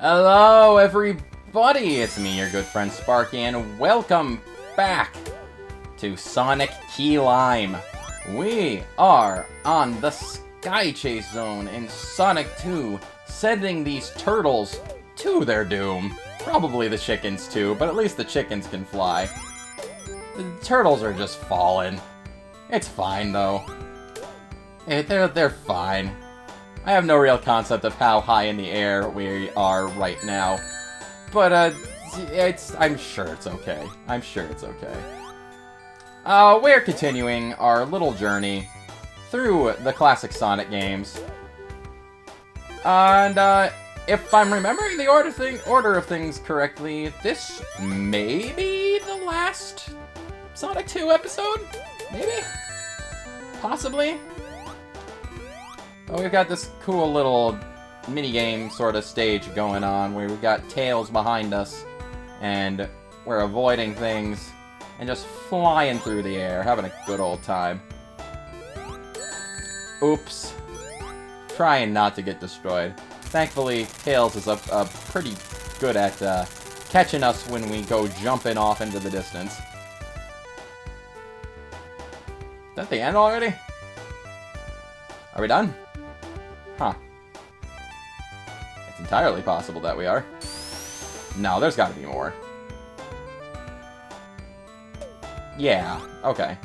Hello, everybody! It's me, your good friend Sparky, and welcome back to Sonic Key Lime. We are on the Sky Chase Zone in Sonic 2, sending these turtles to their doom. Probably the chickens too, but at least the chickens can fly. The turtles are just falling. It's fine though. They're fine. I have no real concept of how high in the air we are right now, but I'm sure it's okay. I'm sure it's okay. We're continuing our little journey through the classic Sonic games, and if I'm remembering the order of things correctly, this may be the last Sonic 2 episode? Maybe? Possibly? Oh, we've got this cool little minigame sort of stage going on where we've got Tails behind us and we're avoiding things and just flying through the air, having a good old time. Oops. Trying not to get destroyed. Thankfully, Tails is pretty good at catching us when we go jumping off into the distance. Is that the end already? Are we done? Huh. It's entirely possible that we are. No, there's gotta be more. Yeah, okay.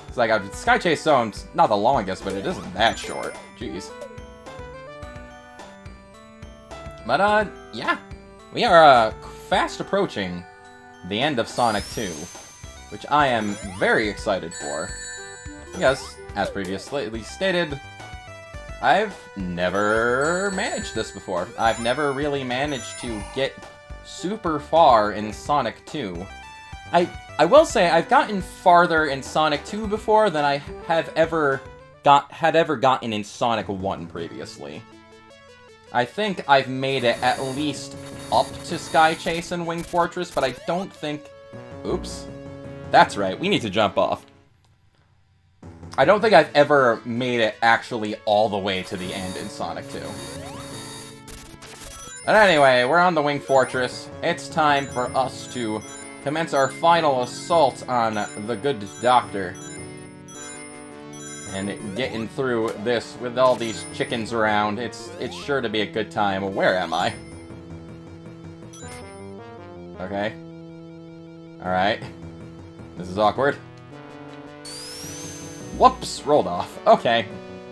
It's like, Sky Chase Zone's not the longest, but it isn't that short. Jeez. But, yeah. We are, fast approaching the end of Sonic 2, which I am very excited for. Because, as previously stated, I've never managed this before. I've never really managed to get super far in Sonic 2. I will say I've gotten farther in Sonic 2 before than I have ever gotten in Sonic 1 previously. I think I've made it at least up to Sky Chase and Wing Fortress, but I don't think... Oops. That's right, we need to jump off. I don't think I've ever made it actually all the way to the end in Sonic 2. But anyway, we're on the Wing Fortress. It's time for us to commence our final assault on the good doctor. And getting through this with all these chickens around, it's sure to be a good time. Where am I? Okay. Alright. This is awkward. Whoops, rolled off. Okay.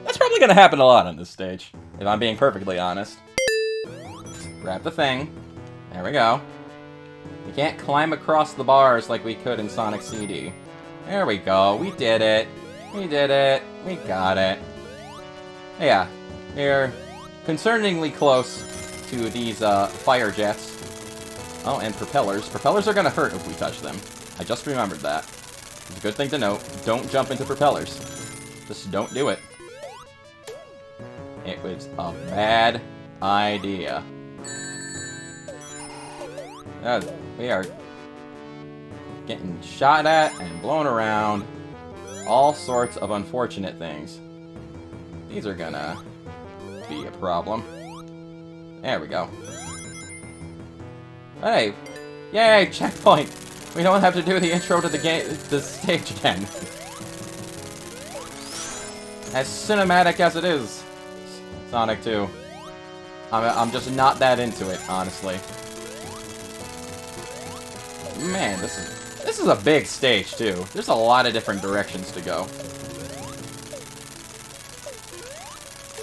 That's probably gonna happen a lot on this stage, if I'm being perfectly honest. Grab the thing. There we go. We can't climb across the bars like we could in Sonic CD. There we go. We did it. We did it. We got it. Yeah. We're concerningly close to these fire jets. Oh, and propellers. Propellers are gonna hurt if we touch them. I just remembered that. It's a good thing to note. Don't jump into propellers. Just don't do it. It was a bad idea. We are getting shot at and blown around. All sorts of unfortunate things. These are gonna be a problem. There we go. Hey! Yay! Checkpoint! We don't have to do the intro to the stage again. As cinematic as it is, Sonic 2. I'm just not that into it, honestly. Man, this is a big stage too. There's a lot of different directions to go.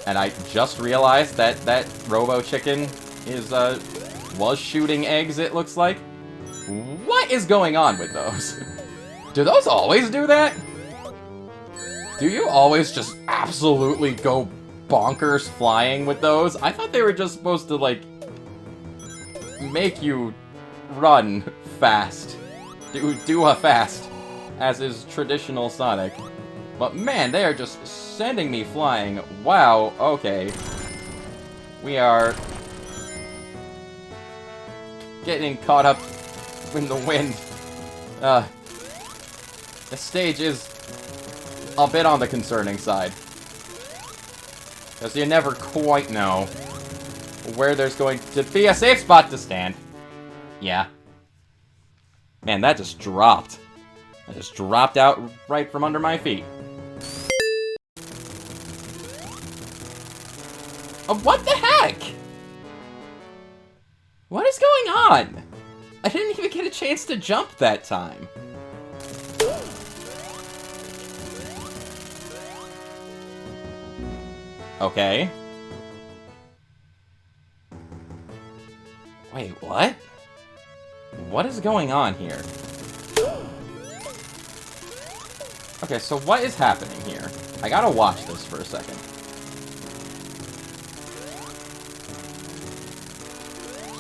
And I just realized that Robo Chicken was shooting eggs, it looks like. What is going on with those? Do those always do that? Do you always just absolutely go bonkers flying with those? I thought they were just supposed to, like, make you run fast. Do a fast, as is traditional Sonic. But man, they are just sending me flying. Wow, okay. We are getting caught up in the wind. The stage is a bit on the concerning side. Because you never quite know where there's going to be a safe spot to stand. Yeah. Man, that just dropped. That just dropped out right from under my feet. Oh, what the heck? What is going on? I didn't even get a chance to jump that time. Okay. Wait, what? What is going on here? Okay, so what is happening here? I gotta watch this for a second.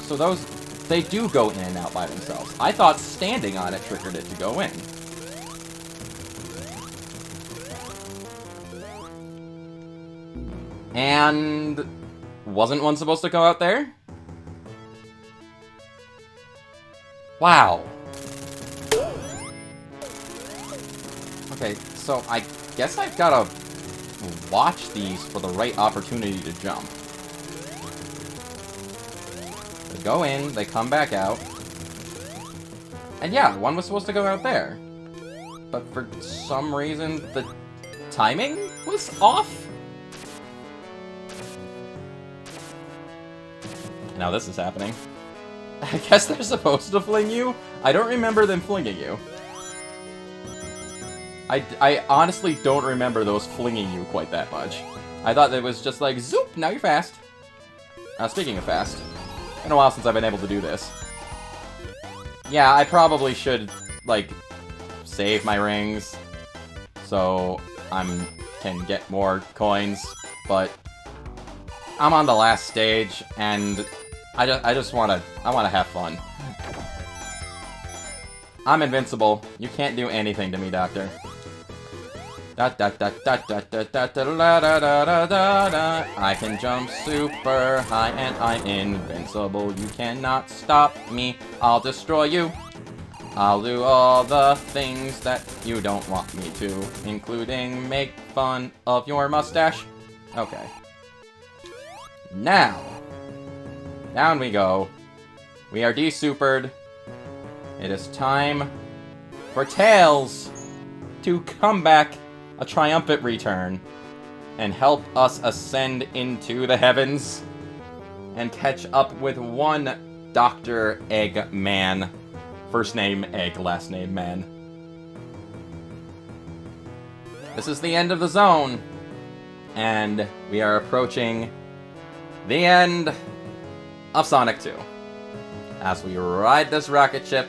So those, they do go in and out by themselves. I thought standing on it triggered it to go in. And wasn't one supposed to go out there? Wow. Okay, so I guess I've gotta watch these for the right opportunity to jump. They go in, they come back out. And yeah, one was supposed to go out there. But for some reason, the timing was off? Now this is happening. I guess they're supposed to fling you? I don't remember them flinging you. I honestly don't remember those flinging you quite that much. I thought it was just like, zoop, now you're fast. Speaking of fast, it's been a while since I've been able to do this. Yeah, I probably should, like, save my rings so I can get more coins, but I'm on the last stage, and I just wanna have fun. I'm invincible. You can't do anything to me, Doctor. I can jump super high and I'm invincible. You cannot stop me. I'll destroy you. I'll do all the things that you don't want me to, including make fun of your mustache. Okay. Now, down we go. We are de-supered. It is time for Tails to come back, a triumphant return, and help us ascend into the heavens and catch up with one Dr. Eggman. First name Egg, last name Man. This is the end of the zone, and we are approaching the end of Sonic 2. As we ride this rocket ship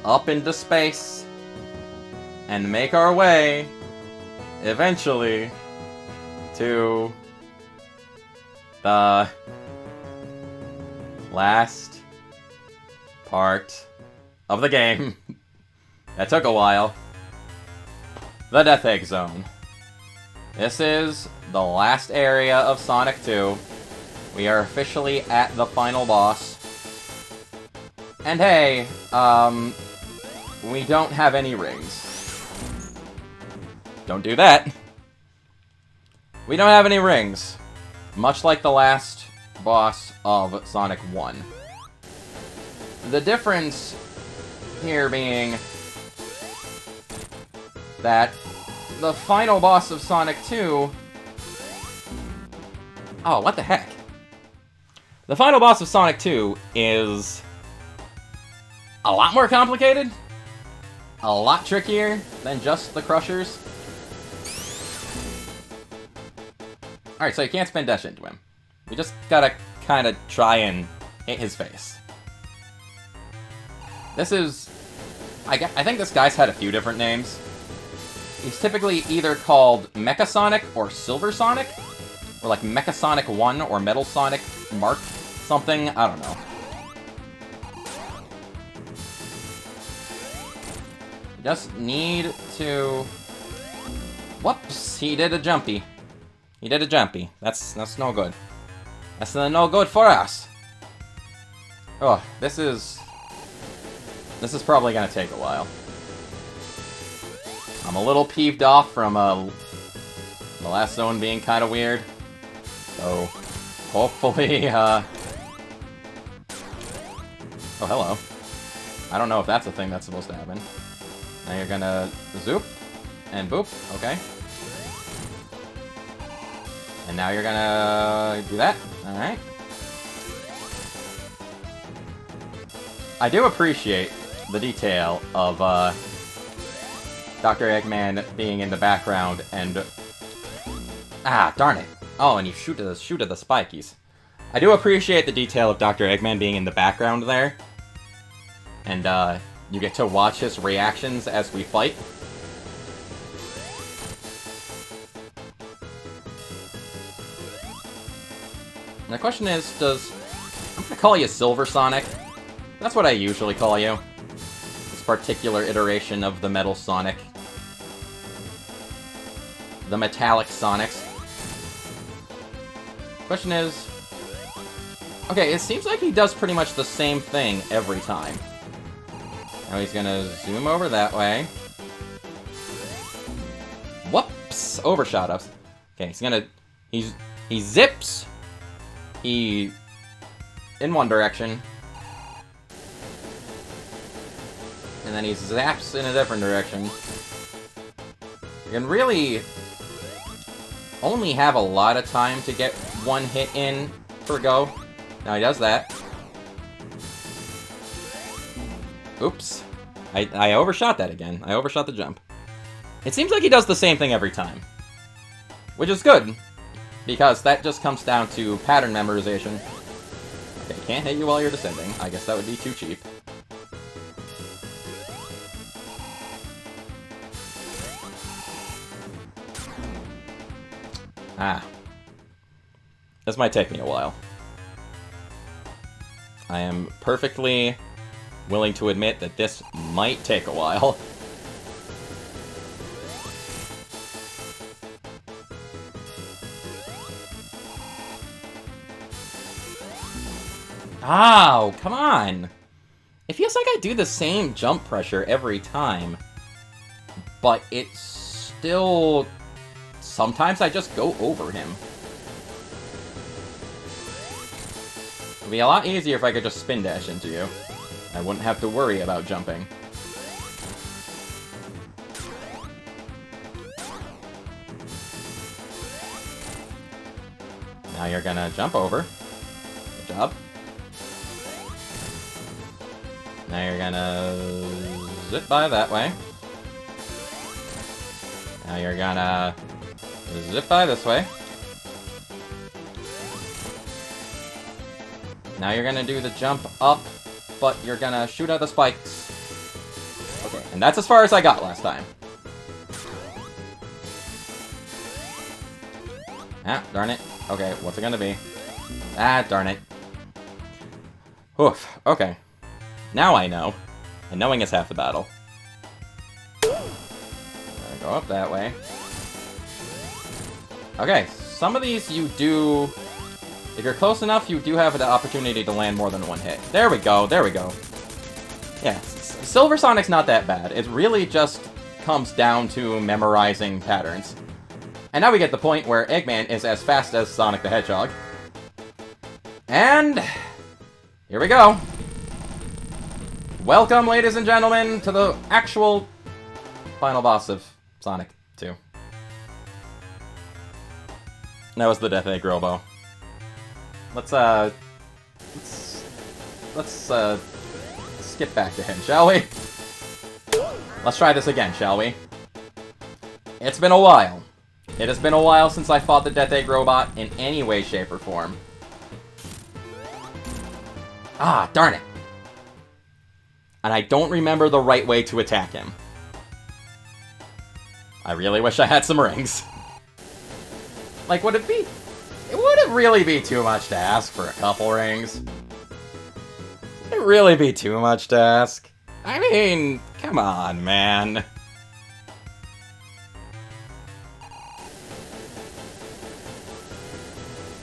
up into space and make our way, eventually, to the last part of the game. That took a while. The Death Egg Zone. This is the last area of Sonic 2. We are officially at the final boss. And hey, we don't have any rings. Don't do that. We don't have any rings. Much like the last boss of Sonic 1. The difference here being that the final boss of Sonic 2... Oh, what the heck? The final boss of Sonic 2 is a lot more complicated, a lot trickier than just the Crushers. Alright, so you can't spin dash into him. We just gotta kind of try and hit his face. This is... I think this guy's had a few different names. He's typically either called Mecha Sonic or Silver Sonic, or like Mecha Sonic 1 or Metal Sonic Mark something, I don't know. Just need to... Whoops, he did a jumpy. He did a jumpy. That's no good. That's no good for us. Oh, this is probably gonna take a while. I'm a little peeved off from the last zone being kind of weird. So, Hopefully, Oh, hello. I don't know if that's a thing that's supposed to happen. Now you're gonna zoop and boop. Okay. And now you're gonna do that. Alright. I do appreciate the detail of, Dr. Eggman being in the background and... Ah, darn it. Oh, and you shoot at the spikies. I do appreciate the detail of Dr. Eggman being in the background there. And, you get to watch his reactions as we fight. And the question is, I'm gonna call you Silver Sonic. That's what I usually call you. This particular iteration of the Metal Sonic. The Metallic Sonics. Question is... Okay, it seems like he does pretty much the same thing every time. Now he's gonna zoom over that way. Whoops! Overshot us. Okay, he's gonna... He zips. He... in one direction. And then he zaps in a different direction. You can really only have a lot of time to get one hit in per go. Now he does that. Oops. I overshot that again. I overshot the jump. It seems like he does the same thing every time. Which is good. Because that just comes down to pattern memorization. Okay, can't hit you while you're descending. I guess that would be too cheap. Ah. This might take me a while. I am perfectly willing to admit that this might take a while. Oh, come on! It feels like I do the same jump pressure every time. But it's still... Sometimes I just go over him. It would be a lot easier if I could just spin dash into you. I wouldn't have to worry about jumping. Now you're gonna jump over. Good job. Now you're gonna zip by that way. Now you're gonna zip by this way. Now you're gonna do the jump up, but you're gonna shoot out the spikes. Okay, and that's as far as I got last time. Ah, darn it. Okay, what's it gonna be? Ah, darn it. Oof, okay. Now I know. And knowing is half the battle. Go up that way. Okay, some of these you do... If you're close enough, you do have the opportunity to land more than one hit. There we go, there we go. Yeah, Silver Sonic's not that bad. It really just comes down to memorizing patterns. And now we get the point where Eggman is as fast as Sonic the Hedgehog. And... here we go. Welcome, ladies and gentlemen, to the actual final boss of Sonic 2. That was the Death Egg Robo. Let's skip back to him, shall we? Let's try this again, shall we? It's been a while. It has been a while since I fought the Death Egg Robot in any way, shape, or form. Ah, darn it. And I don't remember the right way to attack him. I really wish I had some rings. Like, would it be... It wouldn't really be too much to ask for a couple rings. Would it really be too much to ask? I mean, come on, man.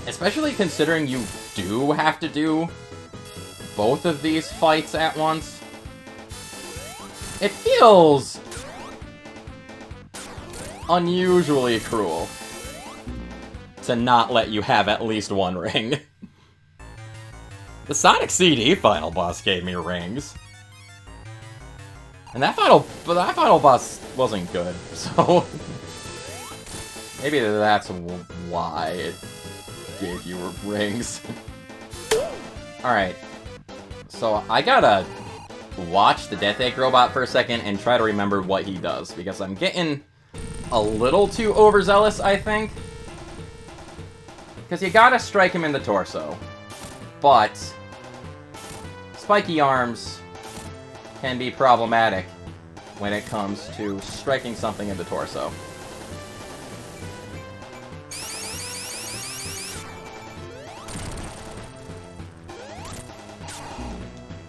Especially considering you do have to do both of these fights at once. It feels unusually cruel to not let you have at least one ring. The Sonic CD final boss gave me rings. And that final boss wasn't good, so... maybe that's why it gave you rings. Alright. So, I gotta watch the Death Egg Robot for a second and try to remember what he does, because I'm getting a little too overzealous, I think. Because you gotta strike him in the torso. But spiky arms can be problematic when it comes to striking something in the torso.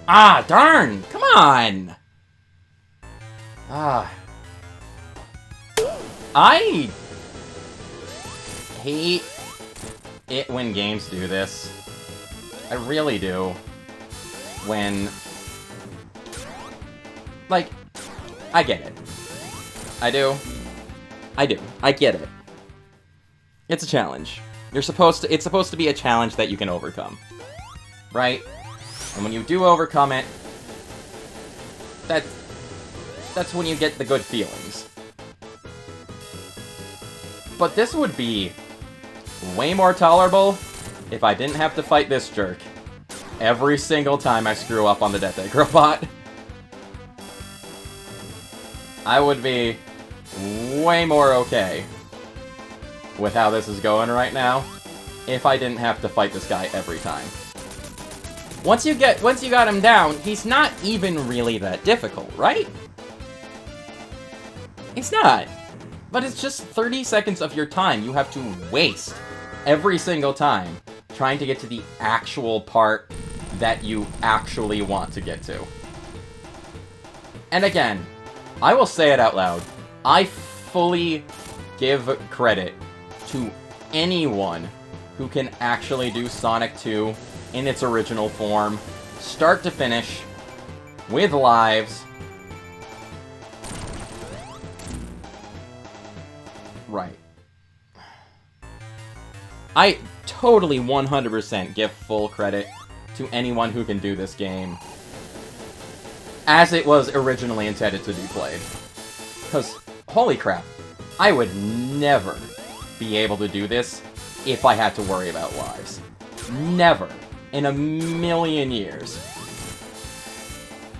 Ah, darn! Come on! Ah. I hate it when games do this. I really do. When... like, I get it. I do. I do. I get it. It's a challenge. It's supposed to be a challenge that you can overcome. Right? And when you do overcome it, that's when you get the good feelings. But this would be way more tolerable if I didn't have to fight this jerk every single time I screw up on the Death Egg Robot. I would be way more okay with how this is going right now if I didn't have to fight this guy every time. Once you got him down, he's not even really that difficult, right? It's not. But it's just 30 seconds of your time you have to waste every single time trying to get to the actual part that you actually want to get to. And again, I will say it out loud. I fully give credit to anyone who can actually do Sonic 2 in its original form, start to finish, with lives. Right. I totally 100% give full credit to anyone who can do this game as it was originally intended to be played. Because, holy crap, I would never be able to do this if I had to worry about lives. Never. In a million years.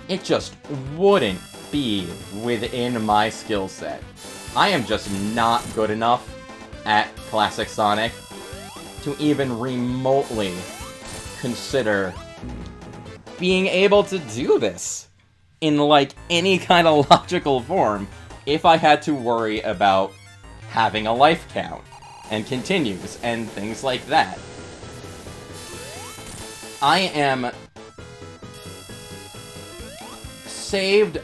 It just wouldn't be within my skill set. I am just not good enough at classic Sonic to even remotely consider being able to do this in, like, any kind of logical form if I had to worry about having a life count and continues and things like that. I am saved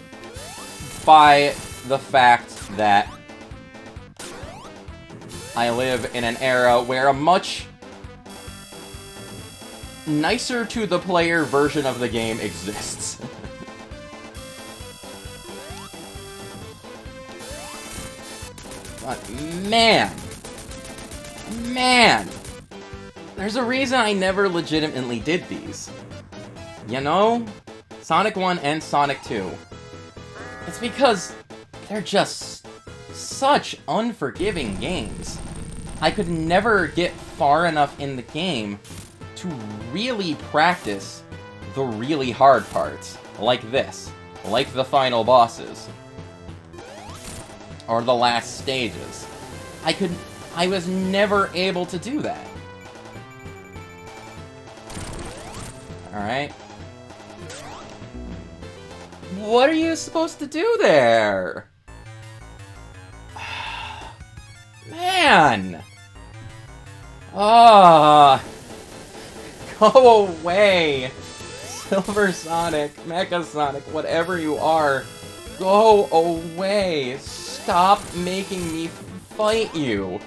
by the fact that I live in an era where a much nicer to the player version of the game exists. But man, there's a reason I never legitimately did these. You know? Sonic 1 and Sonic 2. It's because they're just such unforgiving games. I could never get far enough in the game to really practice the really hard parts. Like this. Like the final bosses. Or the last stages. I was never able to do that. Alright. What are you supposed to do there? Man! Ah! Go away! Silver Sonic, Mecha Sonic, whatever you are, go away! Stop making me fight you!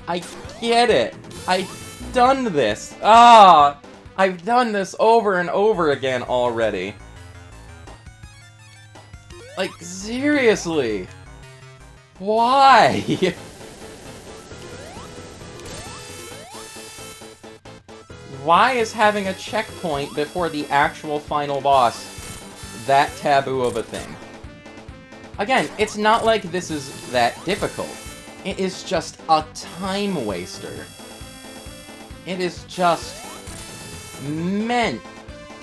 I get it! I've done this! Ah! I've done this over and over again already. Like, seriously? Why? Why is having a checkpoint before the actual final boss that taboo of a thing? Again, it's not like this is that difficult. It is just a time waster. It is just meant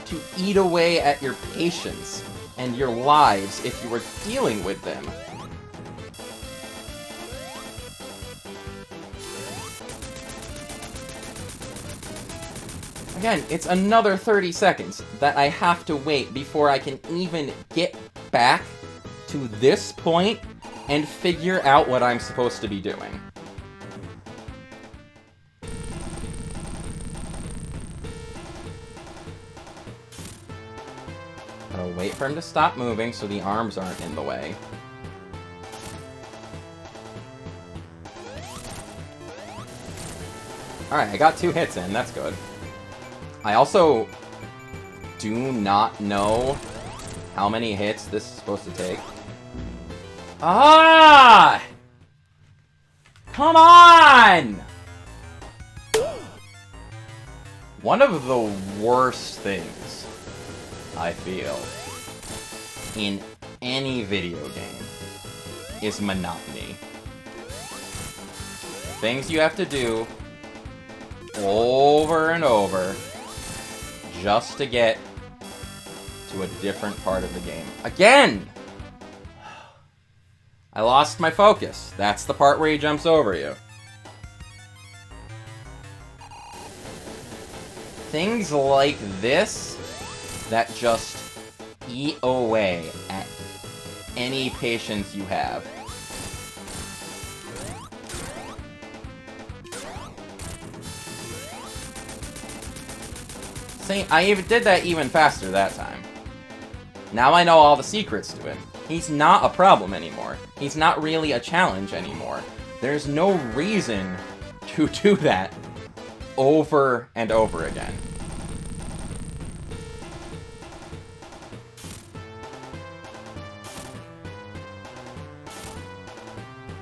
to eat away at your patience and your lives if you were dealing with them. Again, it's another 30 seconds that I have to wait before I can even get back to this point and figure out what I'm supposed to be doing. Gotta wait for him to stop moving so the arms aren't in the way. Alright, I got 2 hits in, that's good. I also do not know how many hits this is supposed to take. Ah! Come on! One of the worst things I feel in any video game is monotony. Things you have to do over and over just to get to a different part of the game. Again! I lost my focus. That's the part where he jumps over you. Things like this that just eat away at any patience you have. See, I even did that even faster that time. Now I know all the secrets to him. He's not a problem anymore. He's not really a challenge anymore. There's no reason to do that over and over again.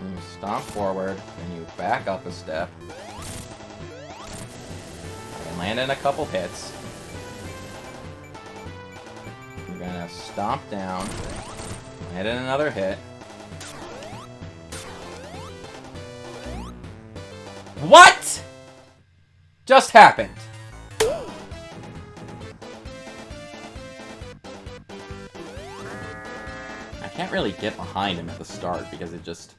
You stomp forward, and you back up a step. And land in a couple hits. You're gonna stomp down, land in another hit. What just happened? I can't really get behind him at the start because it just...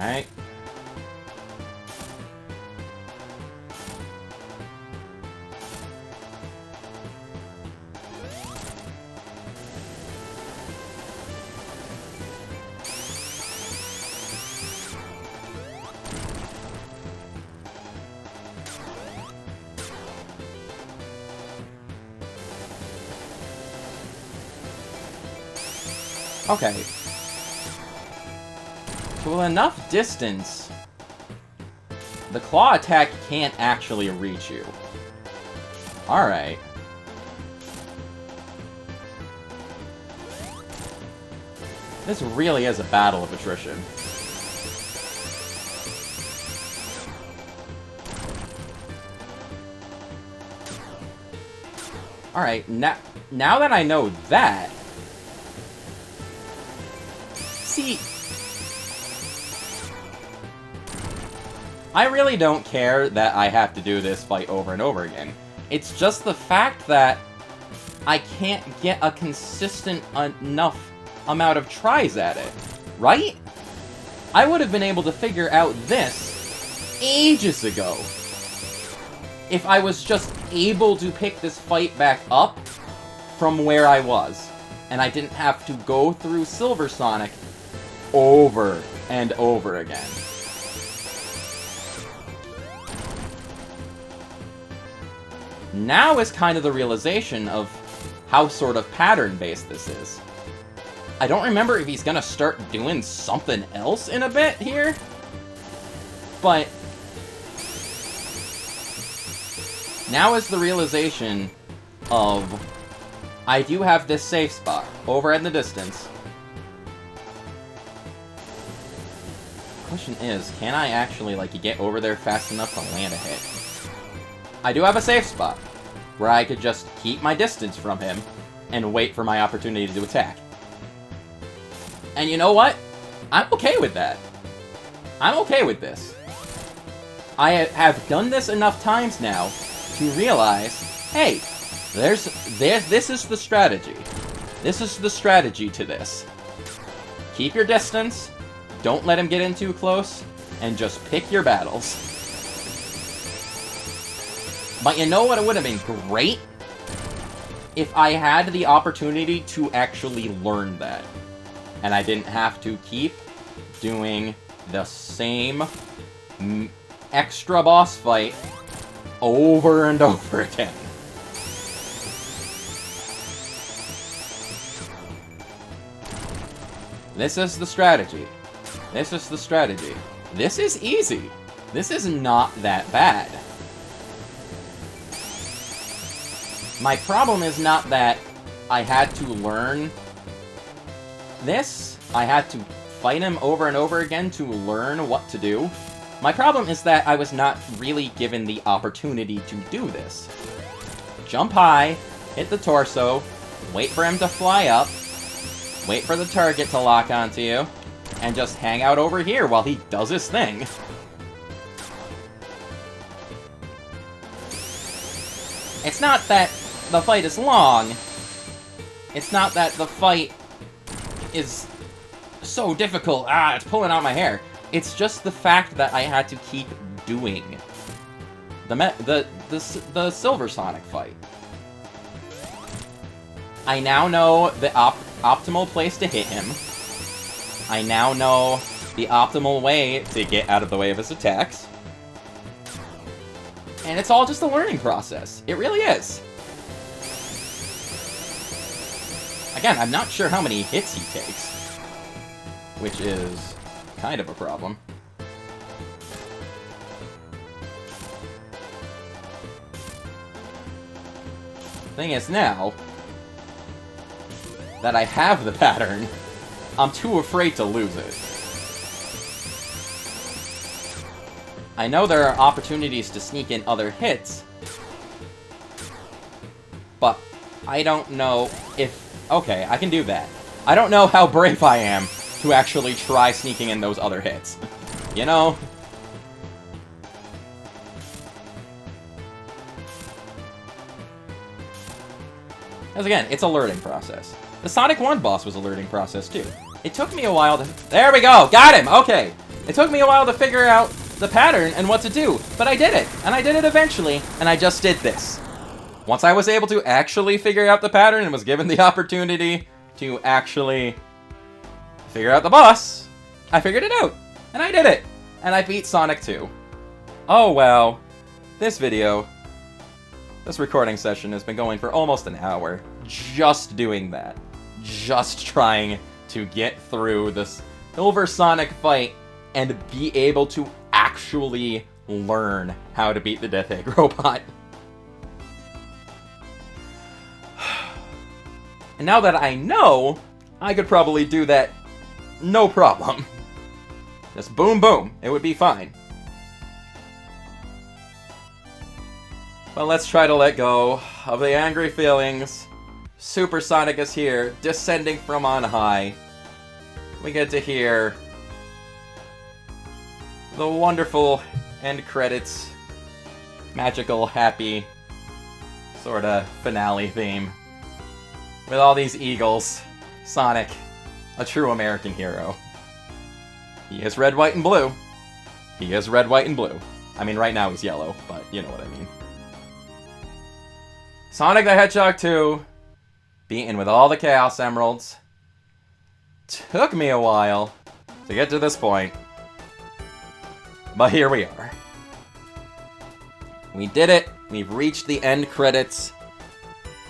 Alright. Okay. To enough distance, the claw attack can't actually reach you. Alright. This really is a battle of attrition. Alright, now that I know that... See, I really don't care that I have to do this fight over and over again. It's just the fact that I can't get a consistent enough amount of tries at it, right? I would have been able to figure out this ages ago if I was just able to pick this fight back up from where I was, and I didn't have to go through Silver Sonic over and over again. Now is kind of the realization of how sort of pattern-based this is. I don't remember if he's gonna start doing something else in a bit here, but now is the realization of I do have this safe spot over in the distance. question is, can I actually, like, get over there fast enough to land a hit? I do have a safe spot, where I could just keep my distance from him and wait for my opportunity to attack. And you know what? I'm okay with that. I'm okay with this. I have done this enough times now to realize, hey, this is the strategy. This is the strategy to this. Keep your distance, don't let him get in too close, and just pick your battles. But you know what? It would have been great if I had the opportunity to actually learn that. And I didn't have to keep doing the same extra boss fight over and over again. This is the strategy. This is the strategy. This is easy. This is not that bad. My problem is not that I had to learn this. I had to fight him over and over again to learn what to do. My problem is that I was not really given the opportunity to do this. Jump high, hit the torso, wait for him to fly up, wait for the target to lock onto you, and just hang out over here while he does his thing. It's not that the fight is long. It's not that the fight is so difficult. It's pulling out my hair. It's just the fact that I had to keep doing the Silver Sonic fight. I now know the optimal place to hit him. I now know the optimal way to get out of the way of his attacks. And it's all just a learning process. It really is. Again, I'm not sure how many hits he takes, which is kind of a problem. Thing is, now that I have the pattern, I'm too afraid to lose it. I know there are opportunities to sneak in other hits, but I don't know if... Okay, I can do that. I don't know how brave I am to actually try sneaking in those other hits. You know? Because again, it's a learning process. The Sonic 1 boss was a learning process too. It took me a while to... There we go! Got him! Okay! It took me a while to figure out the pattern and what to do, but I did it! And I did it eventually, and I just did this. Once I was able to actually figure out the pattern and was given the opportunity to actually figure out the boss, I figured it out! And I did it! And I beat Sonic 2. Oh wow. This recording session has been going for almost an hour, just doing that. Just trying to get through this Silver Sonic fight and be able to actually learn how to beat the Death Egg Robot. And now that I know, I could probably do that no problem. Just boom boom, it would be fine. But let's try to let go of the angry feelings. Super Sonic is here, descending from on high. We get to hear the wonderful end credits, magical, happy, sorta finale theme. With all these eagles, Sonic, a true American hero. He is red, white, and blue. He is red, white, and blue. I mean, right now he's yellow, but you know what I mean. Sonic the Hedgehog 2, beaten with all the Chaos Emeralds. Took me a while to get to this point, but here we are. We did it. We've reached the end credits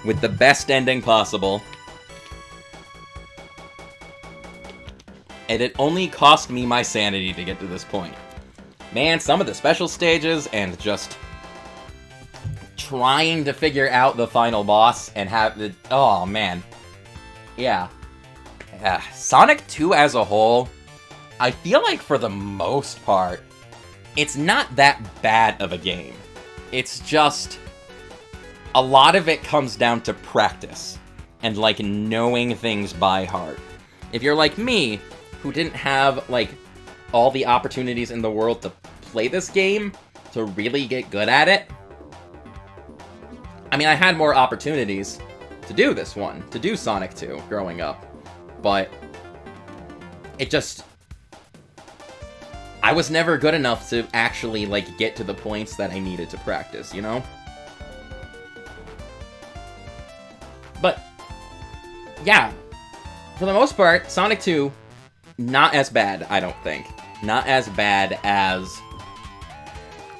with the best ending possible. And it only cost me my sanity to get to this point. Man, some of the special stages and just trying to figure out the final boss and have the... Oh, man. Yeah. Sonic 2 as a whole, I feel like for the most part, it's not that bad of a game. It's just, a lot of it comes down to practice, and, like, knowing things by heart. If you're like me, who didn't have, like, all the opportunities in the world to play this game, to really get good at it, I mean, I had more opportunities to do this one, to do Sonic 2, growing up, but it just... I was never good enough to actually, like, get to the points that I needed to practice, you know? But, yeah, for the most part, Sonic 2, not as bad, I don't think. Not as bad as,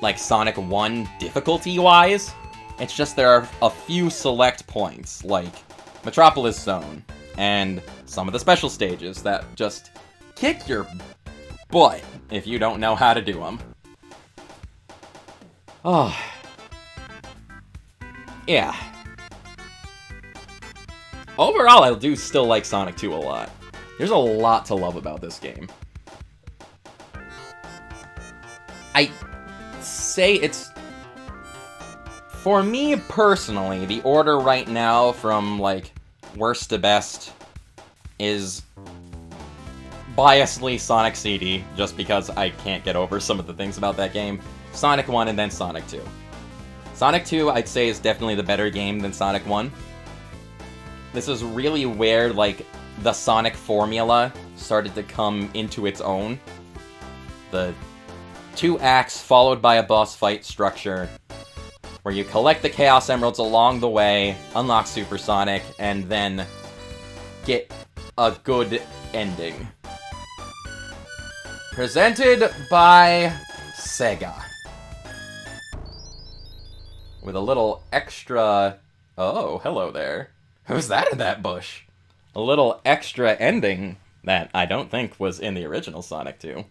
like, Sonic 1 difficulty-wise. It's just there are a few select points, like Metropolis Zone, and some of the special stages that just kick your butt if you don't know how to do them. Oh. Yeah. Overall, I do still like Sonic 2 a lot. There's a lot to love about this game. I say it's... For me, personally, the order right now from, like, worst to best is biasedly Sonic CD, just because I can't get over some of the things about that game. Sonic 1 and then Sonic 2. Sonic 2, I'd say, is definitely the better game than Sonic 1. This is really where, like, the Sonic formula started to come into its own. The 2 acts followed by a boss fight structure, where you collect the Chaos Emeralds along the way, unlock Super Sonic, and then get a good ending. Presented by Sega. With a little extra... Oh, hello there. Who's that in that bush? A little extra ending that I don't think was in the original Sonic 2.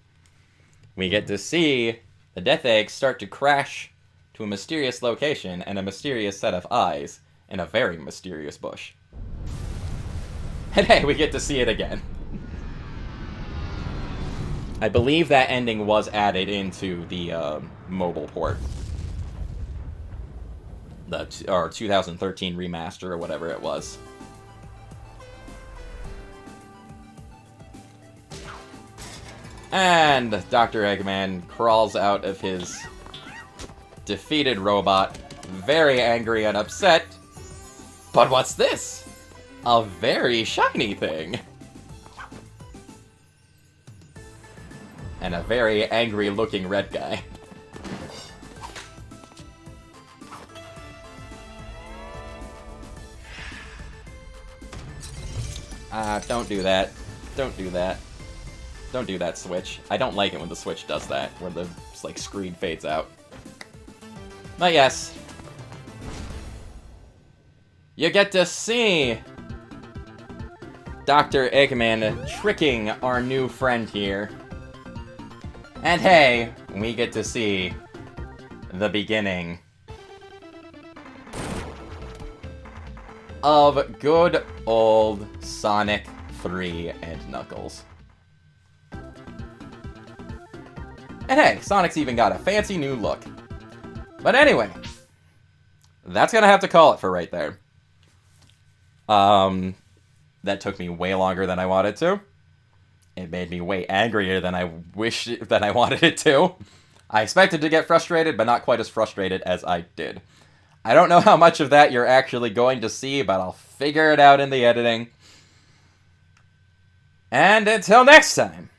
We get to see the Death Eggs start to crash to a mysterious location and a mysterious set of eyes in a very mysterious bush. And hey, we get to see it again. I believe that ending was added into the mobile port. The 2013 remaster or whatever it was. And Dr. Eggman crawls out of his defeated robot, very angry and upset. But what's this? A very shiny thing. And a very angry-looking red guy. Don't do that. Don't do that. Don't do that, Switch. I don't like it when the Switch does that, where the, like, screen fades out. But yes. You get to see Dr. Eggman tricking our new friend here. And hey, we get to see the beginning of good old Sonic 3 and Knuckles. And hey, Sonic's even got a fancy new look. But anyway, that's gonna have to call it for right there. That took me way longer than I wanted to. It made me way angrier than I wanted it to. I expected to get frustrated, but not quite as frustrated as I did. I don't know how much of that you're actually going to see, but I'll figure it out in the editing. And until next time,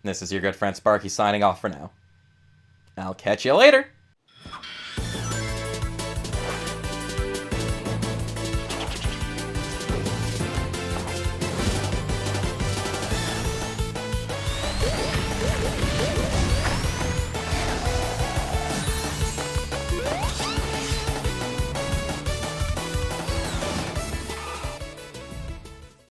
this is your good friend Sparky signing off for now. I'll catch you later.